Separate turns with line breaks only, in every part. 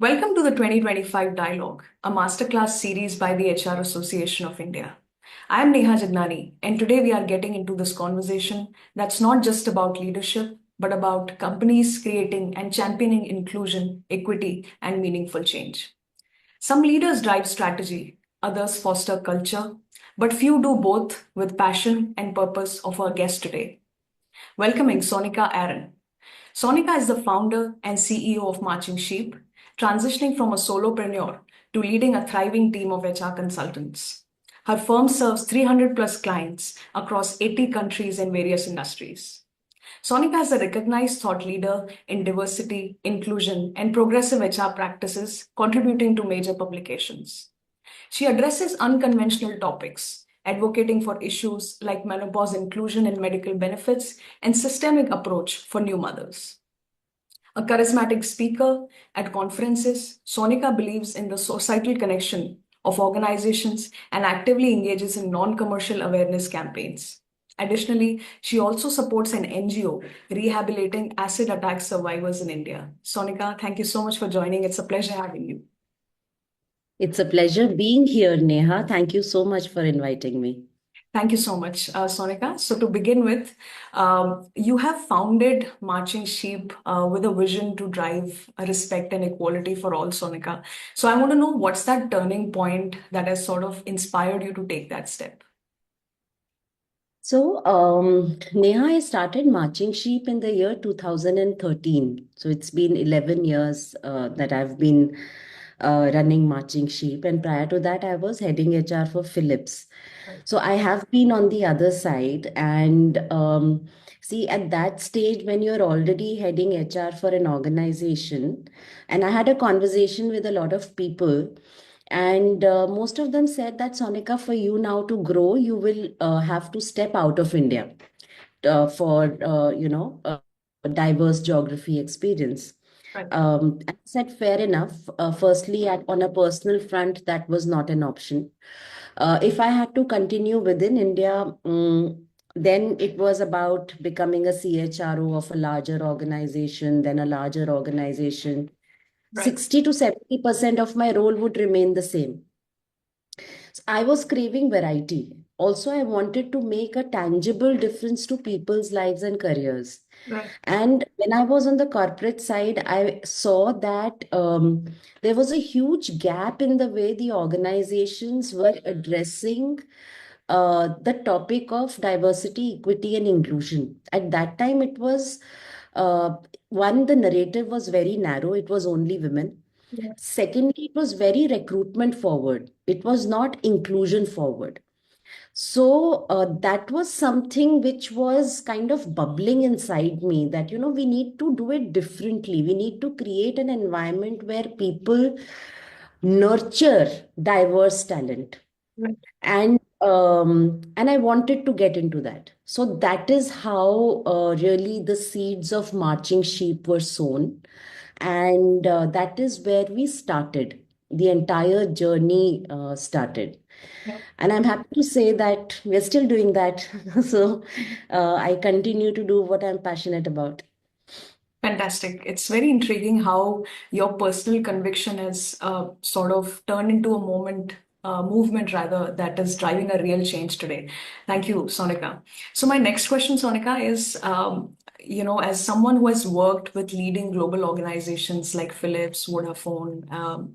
Welcome to the 2025 Dialogue, a masterclass series by the HR Association of India. I am Neha Jagnani, and today we are getting into this conversation that's not just about leadership, but about companies creating and championing inclusion, equity, and meaningful change. Some leaders drive strategy, others foster culture, but few do both with passion and purpose of our guest today. Welcoming Sonica Aron. Sonica is the founder and CEO of Marching Sheep, transitioning from a solopreneur to leading a thriving team of HR consultants. Her firm serves 300 plus clients across 80 countries and various industries. Sonica is a recognized thought leader in diversity, inclusion, and progressive HR practices, contributing to major publications. She addresses unconventional topics, advocating for issues like menopause inclusion in medical benefits and systemic approach for new mothers. A charismatic speaker at conferences, Sonica believes in the societal connection of organizations and actively engages in non commercial awareness campaigns. Additionally, she also supports an NGO rehabilitating acid attack survivors in India. Sonica, thank you so much for joining. It's a pleasure having you.
It's a pleasure being here, Neha. Thank you so much for inviting me.
Thank you so much, Sonika. So, to begin with, you have founded Marching Sheep with a vision to drive respect and equality for all, Sonika. So, I want to know what's that turning point that has sort of inspired you to take that step?
Neha, I started Marching Sheep in the year 2013. So it's been 11 years that I've been running Marching Sheep. And prior to that, I was heading HR for Philips.
Right.
So I have been on the other side. And see, at that stage, when you're already heading HR for an organization, and I had a conversation with a lot of people. And most of them said that, Sonica, for you now to grow, you will have to step out of India for, diverse geography experience.
Right.
I said, fair enough. Firstly, on a personal front, that was not an option. If I had to continue within India, then it was about becoming a CHRO of a larger organization, then a larger organization.
Right.
60 to 70% of my role would remain the same. So I was craving variety. Also, I wanted to make a tangible difference to people's lives and careers.
Right.
And when I was on the corporate side, I saw that there was a huge gap in the way the organizations were addressing the topic of diversity, equity, and inclusion. At that time, it was one, the narrative was very narrow, it was only women.
Yeah.
Secondly, it was very recruitment forward, it was not inclusion forward. So that was something which was kind of bubbling inside me that, we need to do it differently. We need to create an environment where people nurture diverse talent.
Right.
And I wanted to get into that. So that is how really the seeds of Marching Sheep were sown. And that is where we started. The entire journey started.
Yeah.
And I'm happy to say that we're still doing that. So I continue to do what I'm passionate about.
Fantastic. It's very intriguing how your personal conviction has sort of turned into a movement rather, that is driving a real change today. Thank you, Sonika. So my next question, Sonika, is, as someone who has worked with leading global organizations like Philips, Vodafone,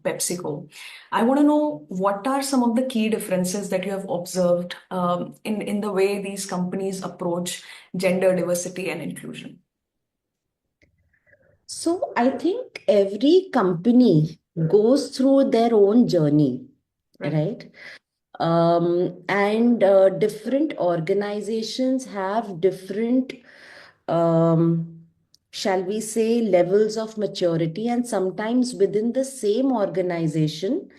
PepsiCo, I want to know what are some of the key differences that you have observed in the way these companies approach gender diversity and inclusion.
So I think every company goes through their own journey,
Right.
right? And different organizations have different, um, shall we say, levels of maturity, and sometimes within the same organization,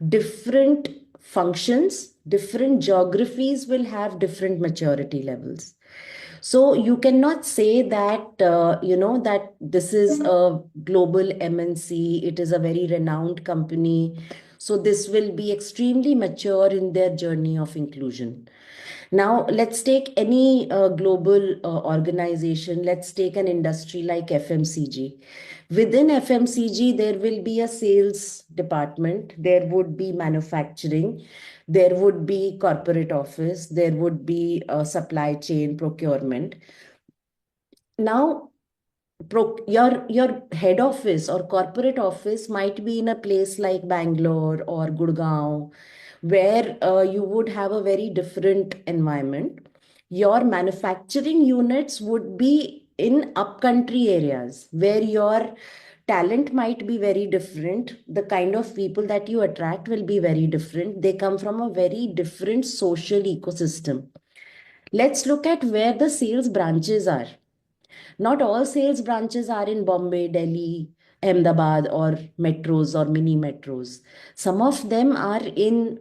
different functions, different geographies will have different maturity levels. So you cannot say that, that this is a global MNC, it is a very renowned company. So this will be extremely mature in their journey of inclusion. Now, let's take any global organization. Let's take an industry like FMCG. Within FMCG, there will be a sales department, there would be manufacturing, there would be corporate office, there would be supply chain procurement. Now, your head office or corporate office might be in a place like Bangalore or Gurgaon, where you would have a very different environment. Your manufacturing units would be in upcountry areas where your talent might be very different. The kind of people that you attract will be very different. They come from a very different social ecosystem. Let's look at where the sales branches are. Not all sales branches are in Bombay, Delhi, Ahmedabad, or metros or mini metros. Some of them are in,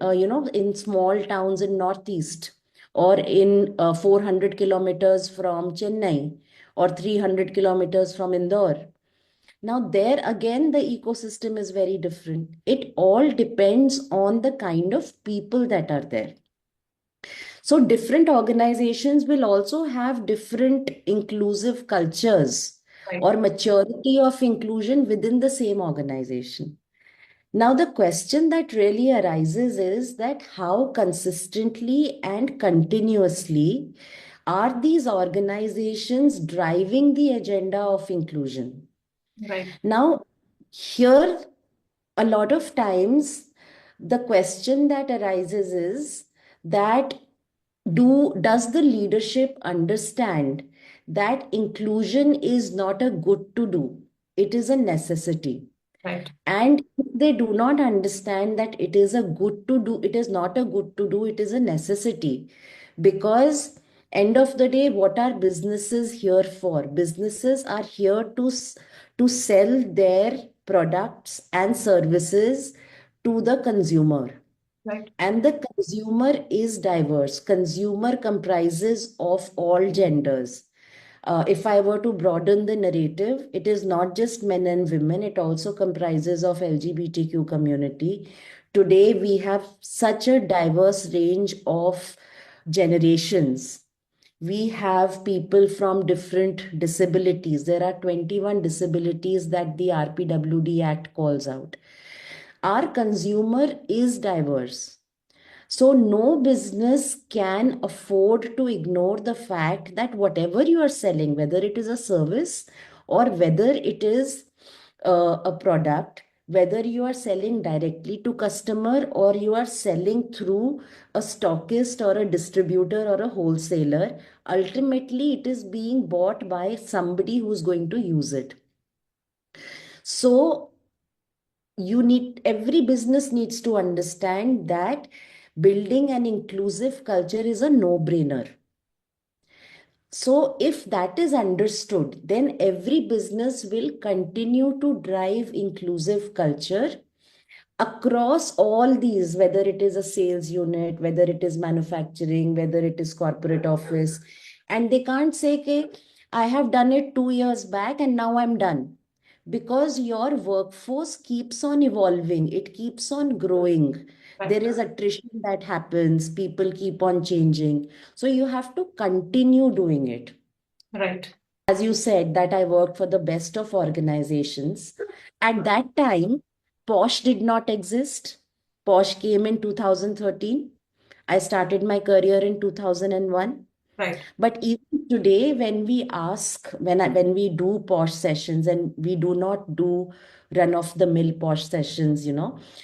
in small towns in Northeast or in 400 kilometers from Chennai or 300 kilometers from Indore. Now, there again, the ecosystem is very different. It all depends on the kind of people that are there. So, different organizations will also have different inclusive cultures
Right.
or maturity of inclusion within the same organization. Now, the question that really arises is that how consistently and continuously are these organizations driving the agenda of inclusion?
Right.
Now, here, a lot of times, the question that arises is that does the leadership understand that inclusion is not a good to do, it is a necessity?
Right.
And if they do not understand that it is a good to do, it is not a good to do, it is a necessity. Because end of the day, what are businesses here for? Businesses are here to sell their products and services to the consumer.
Right.
And the consumer is diverse. Consumer comprises of all genders. If I were to broaden the narrative, it is not just men and women, it also comprises of LGBTQ community. Today, we have such a diverse range of generations. We have people from different disabilities. There are 21 disabilities that the RPWD Act calls out. Our consumer is diverse. So, no business can afford to ignore the fact that whatever you are selling, whether it is a service or whether it is a product, whether you are selling directly to customer or you are selling through a stockist or a distributor or a wholesaler, ultimately it is being bought by somebody who's going to use it. So, every business needs to understand that building an inclusive culture is a no brainer. So if that is understood, then every business will continue to drive inclusive culture across all these, whether it is a sales unit, whether it is manufacturing, whether it is corporate office. And they can't say, okay, I have done it 2 years back and now I'm done. Because your workforce keeps on evolving, it keeps on growing. There
Right.
is attrition that happens, people keep on changing. So you have to continue doing it.
Right.
As you said, that I worked for the best of organizations. At that time, Posh did not exist. Posh came in 2013. I started my career in 2001.
Right.
But even today, when we ask, when we do Posh sessions, and we do not do run of the mill Posh sessions,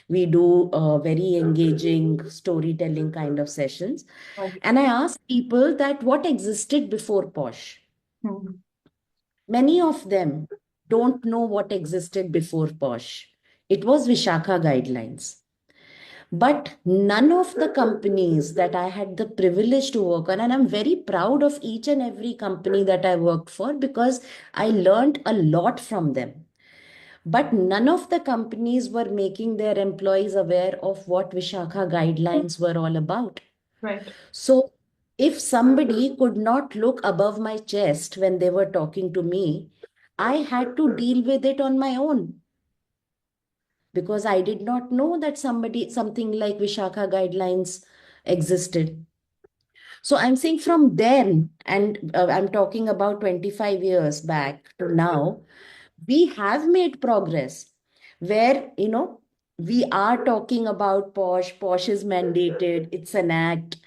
we do very engaging storytelling kind of sessions.
Right.
And I ask people that what existed before Posh.
Hmm.
Many of them don't know what existed before Posh. It was Vishakha guidelines. But none of the companies that I had the privilege to work on, and I'm very proud of each and every company that I worked for because I learned a lot from them. But none of the companies were making their employees aware of what Vishakha guidelines were all about.
Right.
So, if somebody could not look above my chest when they were talking to me, I had to deal with it on my own because I did not know that something like Vishakha guidelines existed. So I'm saying from then, and I'm talking about 25 years back to now, we have made progress where, we are talking about posh. Posh is mandated, it's an act.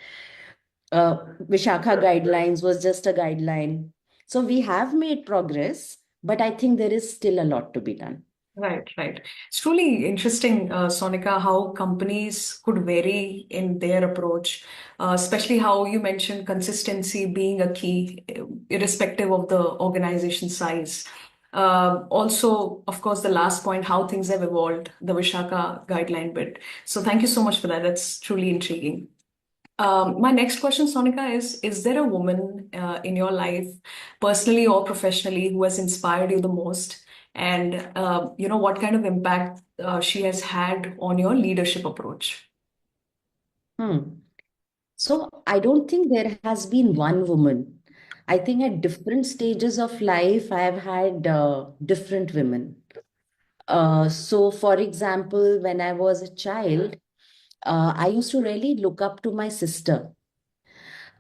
Vishakha guidelines was just a guideline. So we have made progress, but I think there is still a lot to be done.
Right, right. It's truly interesting, Sonica, how companies could vary in their approach, especially how you mentioned consistency being a key, irrespective of the organization size. Also, of course, the last point, how things have evolved, the Vishaka guideline bit. So thank you so much for that. That's truly intriguing. My next question, Sonica, is there a woman in your life, personally or professionally, who has inspired you the most? And what kind of impact she has had on your leadership approach?
Hmm. So I don't think there has been one woman. I think at different stages of life, I have had different women. So, for example, when I was a child, I used to really look up to my sister.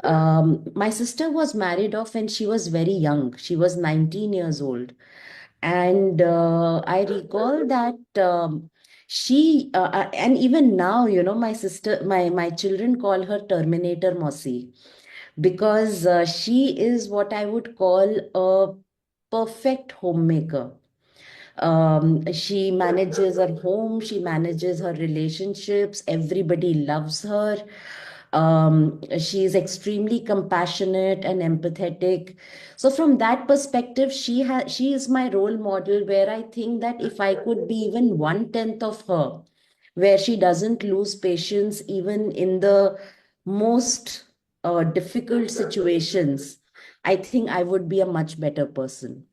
My sister was married off when she was very young. She was 19 years old. And I recall that and even now, my children call her Terminator Mossy, because she is what I would call a perfect homemaker. She manages her home, she manages her relationships, everybody loves her. She is extremely compassionate and empathetic. So from that perspective, she is my role model, where I think that if I could be even 1/10 of her, where she doesn't lose patience even in the most difficult situations, I think I would be a much better person.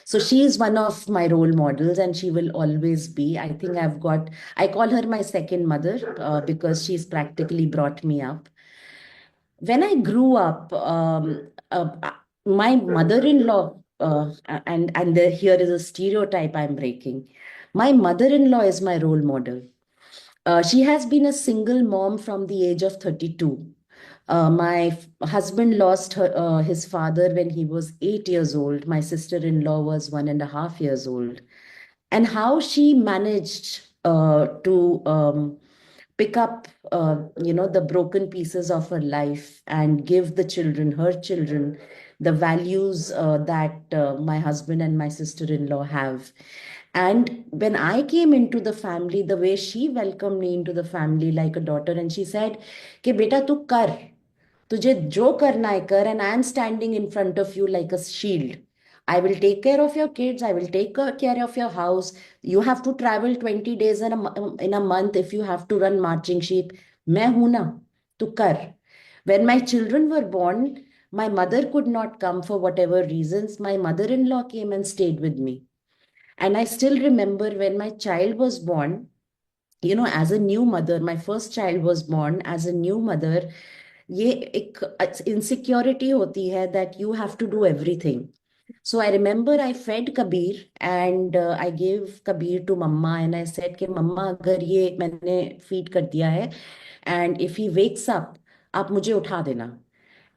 So she is one of my role models, and she will always be. I call her my second mother, because she's practically brought me up. When I grew up, my mother-in-law, here is a stereotype I'm breaking. My mother-in-law is my role model. She has been a single mom from the age of 32. My husband lost his father when he was 8 years old. My sister-in-law was 1.5 years old. And how she managed to pick up, the broken pieces of her life and give her children, the values that my husband and my sister-in-law have. And when I came into the family, the way she welcomed me into the family like a daughter, and she said, "Ke beta tu kar, तुझे जो करना है कर, and I am standing in front of you like a shield. I will take care of your kids. I will take care of your house. You have to travel 20 days in a month if you have to run marching sheep. मैं हूं ना, तू कर." When my children were born, my mother could not come for whatever reasons. My mother-in-law came and stayed with me. And I still remember when my child was born, as a new mother, my first child was born as a new mother, ये एक insecurity होती है that you have to do everything. So I remember I fed Kabir, and I gave Kabir to Mama, and I said कि मम्मा, अगर ये मैंने feed कर दिया है, and if he wakes up, आप मुझे उठा देना.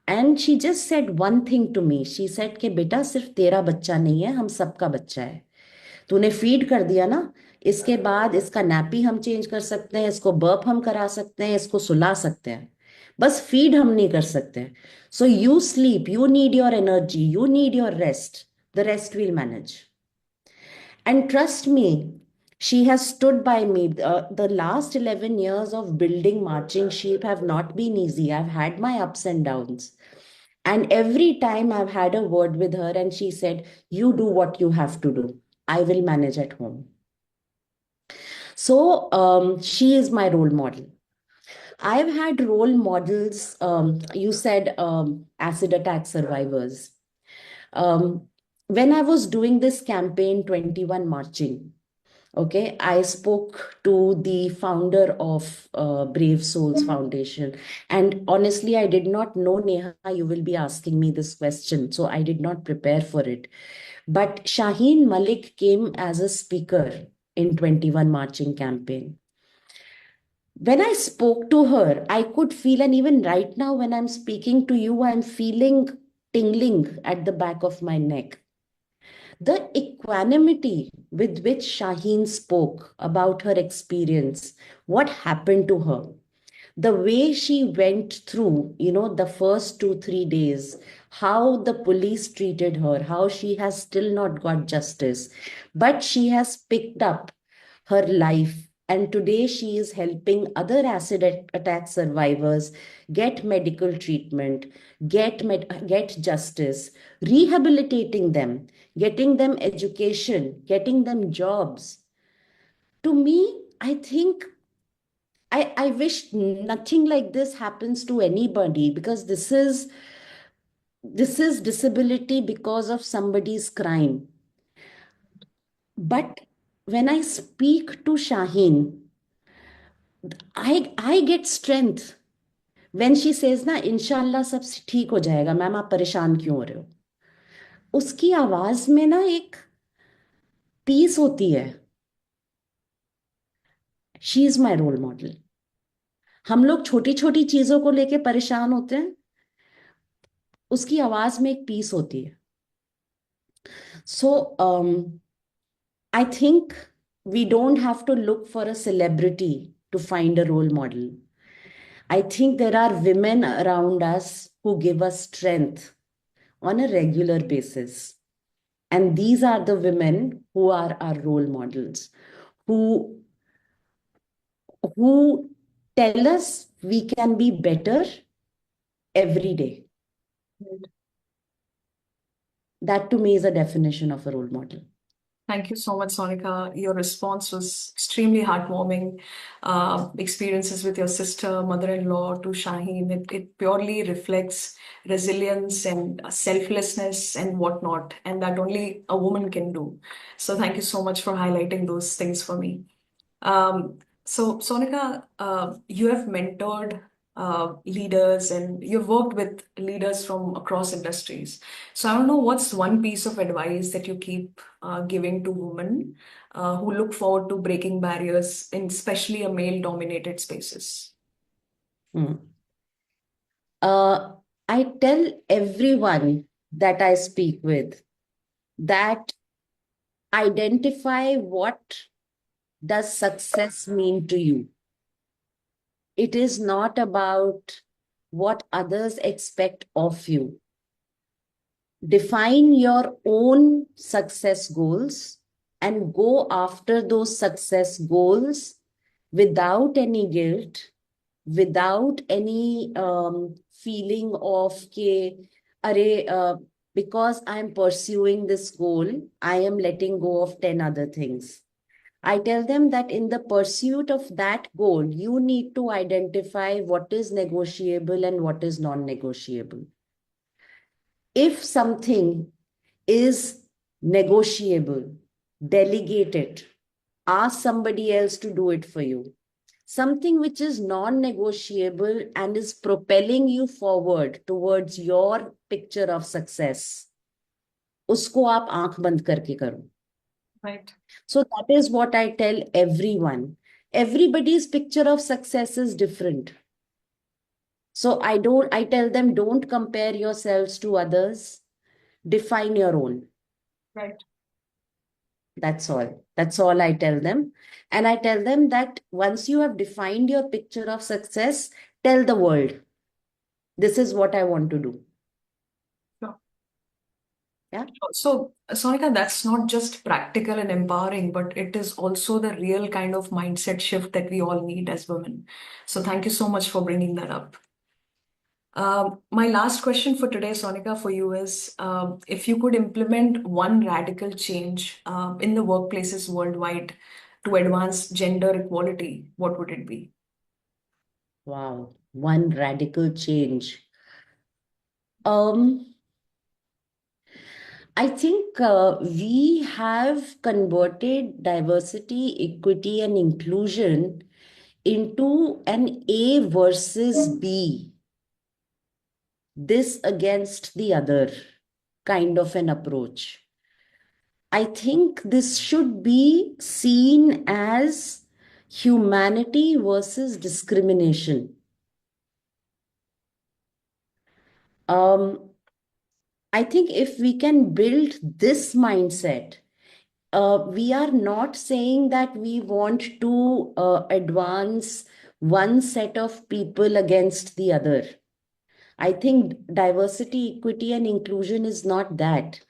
And she just said one thing to me. She said कि बेटा, सिर्फ तेरा बच्चा नहीं है, हम सबका बच्चा है. तूने फीड कर दिया ना, इसके बाद इसका नैपी हम चेंज कर सकते हैं, इसको बर्प हम करा सकते हैं, इसको सुला सकते हैं, बस फीड हम नहीं कर सकते. So you sleep, you need your energy, you need your rest, the rest will manage. And trust me, she has stood by me. The last 11 years of building Marching Sheep have not been easy. I've had my ups and downs. And every time I've had a word with her, and she said, "You do what you have to do. I will manage at home." So she is my role model. I've had role models. You said acid attack survivors. Um, when I was doing this campaign 21 Marching, okay, I spoke to the founder of Brave Souls Foundation. And honestly, I did not know, Neha, you will be asking me this question. So I did not prepare for it. But Shaheen Malik came as a speaker in 21 Marching campaign. When I spoke to her, I could feel, and even right now when I'm speaking to you, I'm feeling tingling at the back of my neck. The equanimity with which Shaheen spoke about her experience, what happened to her, the way she went through, the first 2, 3 days, how the police treated her, how she has still not got justice, but she has picked up her life. And today she is helping other attack survivors get medical treatment, get justice, rehabilitating them, getting them education, getting them jobs. To me, I think I wish nothing like this happens to anybody, because this is disability because of somebody's crime. But when I speak to Shaheen, I get strength when she says ना इंशाल्लाह सब ठीक हो जाएगा ma'am, आप परेशान क्यों हो रहे हो? उसकी आवाज में ना एक पीस होती है. She is my role model. हम लोग छोटी छोटी चीजों को लेके परेशान होते हैं, उसकी आवाज में एक पीस होती है. सो I think we don't have to look for a celebrity to find a role model. I think there are women around us who give us strength on a regular basis. And these are the women who are our role models, who, who tell us we can be better every day. That to me is a definition of a role model.
Thank you so much, Sonica. Your response was extremely heartwarming. Experiences with your sister, mother-in-law to Shaheen, it purely reflects resilience and selflessness and whatnot, and that only a woman can do. So thank you so much for highlighting those things for me. So, Sonika, you have mentored leaders and you've worked with leaders from across industries. So, I don't know what's one piece of advice that you keep giving to women who look forward to breaking barriers in especially a male-dominated spaces.
Hmm. I tell everyone that I speak with that identify what does success mean to you. It is not about what others expect of you. Define your own success goals and go after those success goals without any guilt, without any feeling of ke, because I'm pursuing this goal, I am letting go of 10 other things. I tell them that in the pursuit of that goal, you need to identify what is negotiable and what is non-negotiable. If something is negotiable, delegate it. Ask somebody else to do it for you. Something which is non-negotiable and is propelling you forward towards your picture of success, उसको आप आंख बंद करके करो.
Right.
So that is what I tell everyone. Everybody's picture of success is different. So I tell them, don't compare yourselves to others. Define your own.
Right.
That's all. That's all I tell them. And I tell them that once you have defined your picture of success, tell the world, this is what I want to do.
Sure.
Yeah.
So, Sonika, that's not just practical and empowering, but it is also the real kind of mindset shift that we all need as women. So, thank you so much for bringing that up. My last question for today, Sonika, for you is if you could implement one radical change in the workplaces worldwide to advance gender equality, what would it be?
Wow. One radical change. Um, I think we have converted diversity, equity, and inclusion into an A versus B, this against the other kind of an approach. I think this should be seen as Humanity versus discrimination. Um, I think if we can build this mindset, we are not saying that we want to advance one set of people against the other. I think diversity, equity, and inclusion is not that.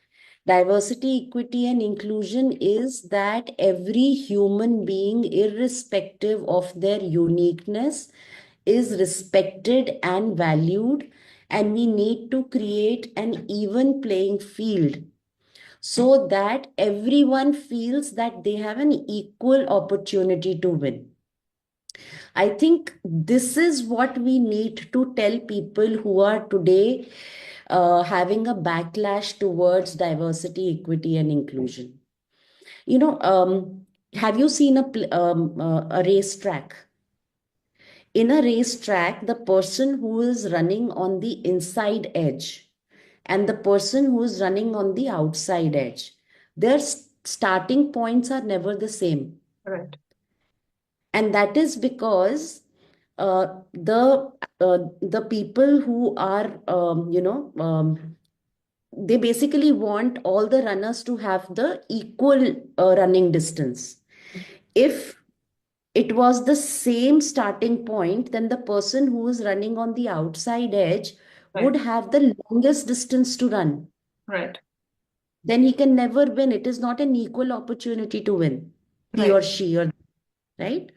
Diversity, equity, and inclusion is that every human being, irrespective of their uniqueness, is respected and valued, and we need to create an even playing field so that everyone feels that they have an equal opportunity to win. I think this is what we need to tell people who are today having a backlash towards diversity, equity, and inclusion. You know, have you seen a racetrack? In a racetrack, the person who is running on the inside edge and the person who is running on the outside edge, their starting points are never the same.
Right.
And that is because the people who are they basically want all the runners to have the equal running distance. If it was the same starting point, then the person who is running on the outside edge would
Right.
have the longest distance to run.
Right.
Then he can never win. It is not an equal opportunity to win, he or
Right.
she, or right.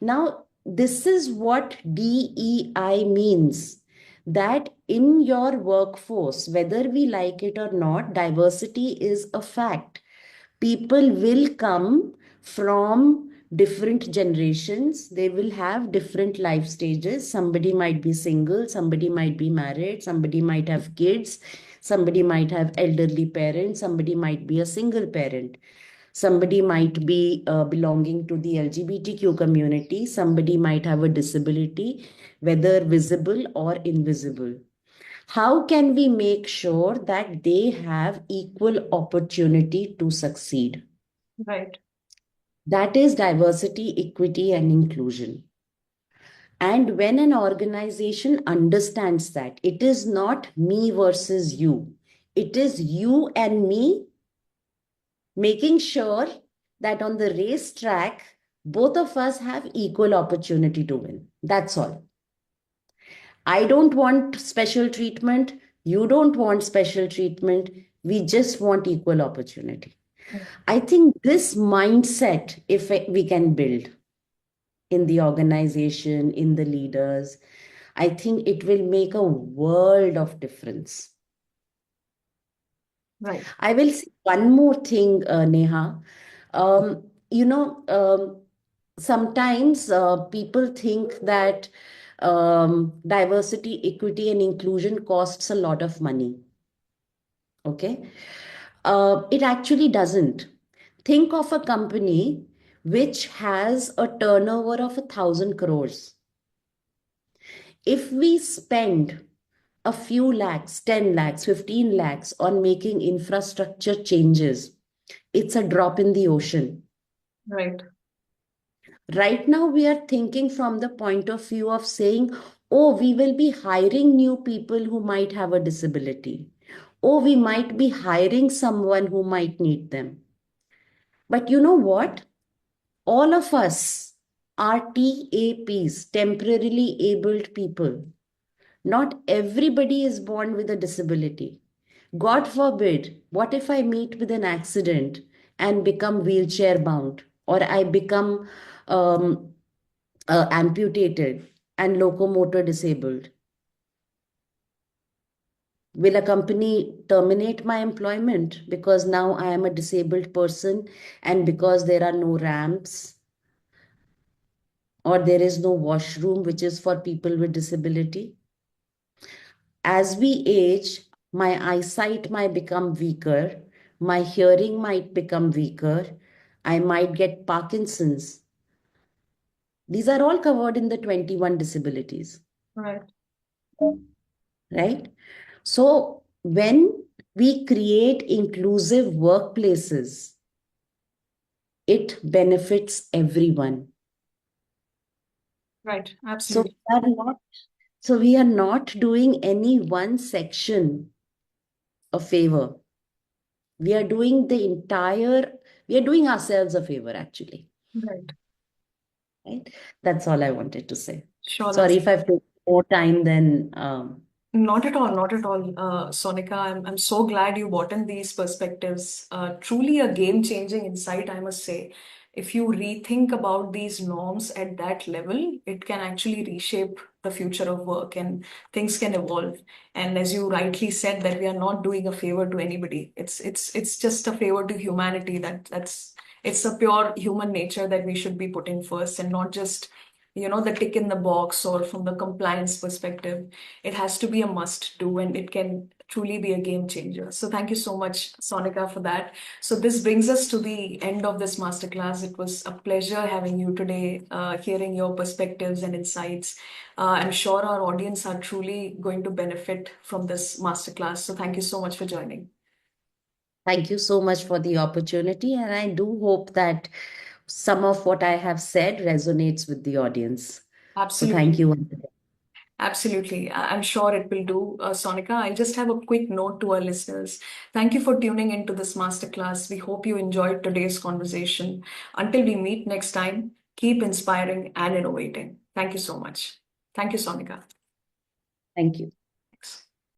Now, this is what DEI means, that in your workforce, whether we like it or not, diversity is a fact. People will come from different generations. They will have different life stages. Somebody might be single, somebody might be married, somebody might have kids, somebody might have elderly parents, somebody might be a single parent. Somebody might be belonging to the LGBTQ community. Somebody might have a disability, whether visible or invisible. How can we make sure that they have equal opportunity to succeed?
Right.
That is diversity, equity, and inclusion. And when an organization understands that, it is not me versus you, it is you and me making sure that on the racetrack, both of us have equal opportunity to win. That's all. I don't want special treatment. You don't want special treatment. We just want equal opportunity. I think this mindset, if we can build in the organization, in the leaders, I think it will make a world of difference.
Right.
I will say one more thing, Neha. You know, sometimes people think that diversity, equity, and inclusion costs a lot of money. Okay. It actually doesn't. Think of a company which has a turnover of 1,000 crores. If we spend a few lakhs, 10 lakhs, 15 lakhs on making infrastructure changes, it's a drop in the ocean.
Right.
Right now, we are thinking from the point of view of saying, oh, we will be hiring new people who might have a disability. Oh, we might be hiring someone who might need them. But you know what? All of us are TAPs, temporarily abled people. Not everybody is born with a disability. God forbid, what if I meet with an accident and become wheelchair bound, or I become um, amputated and locomotor disabled? Will a company terminate my employment because now I am a disabled person and because there are no ramps or there is no washroom which is for people with disability? As we age, my eyesight might become weaker, my hearing might become weaker, I might get Parkinson's. These are all covered in the 21 disabilities,
Right.
right? So, when we create inclusive workplaces, it benefits everyone.
Right.
So
Absolutely.
we are not doing any one section a favor. We are doing we are doing ourselves a favor actually.
Right.
Right? That's all I wanted to say.
Sure.
Sorry
That's
if I've taken more time than
not at all, not at all, Sonika. I'm so glad you brought in these perspectives. Truly a game-changing insight, I must say. If you rethink about these norms at that level, it can actually reshape the future of work and things can evolve. And as you rightly said, that we are not doing a favor to anybody. It's just a favor to humanity. It's a pure human nature that we should be putting first and not just the tick in the box or from the compliance perspective. It has to be a must do and it can truly be a game changer. So thank you so much, Sonika, for that. So this brings us to the end of this masterclass. It was a pleasure having you today, hearing your perspectives and insights. I'm sure our audience are truly going to benefit from this masterclass. So thank you so much for joining.
thank you so much for the opportunity. And I do hope that some of what I have said resonates with the audience. So thank
Absolutely.
you once again.
Absolutely. I'm sure it will do, Sonika. I'll just have a quick note to our listeners. Thank you for tuning into this masterclass. We hope you enjoyed today's conversation. Until we meet next time, keep inspiring and innovating. Thank you so much. Thank you, Sonika.
Thank you.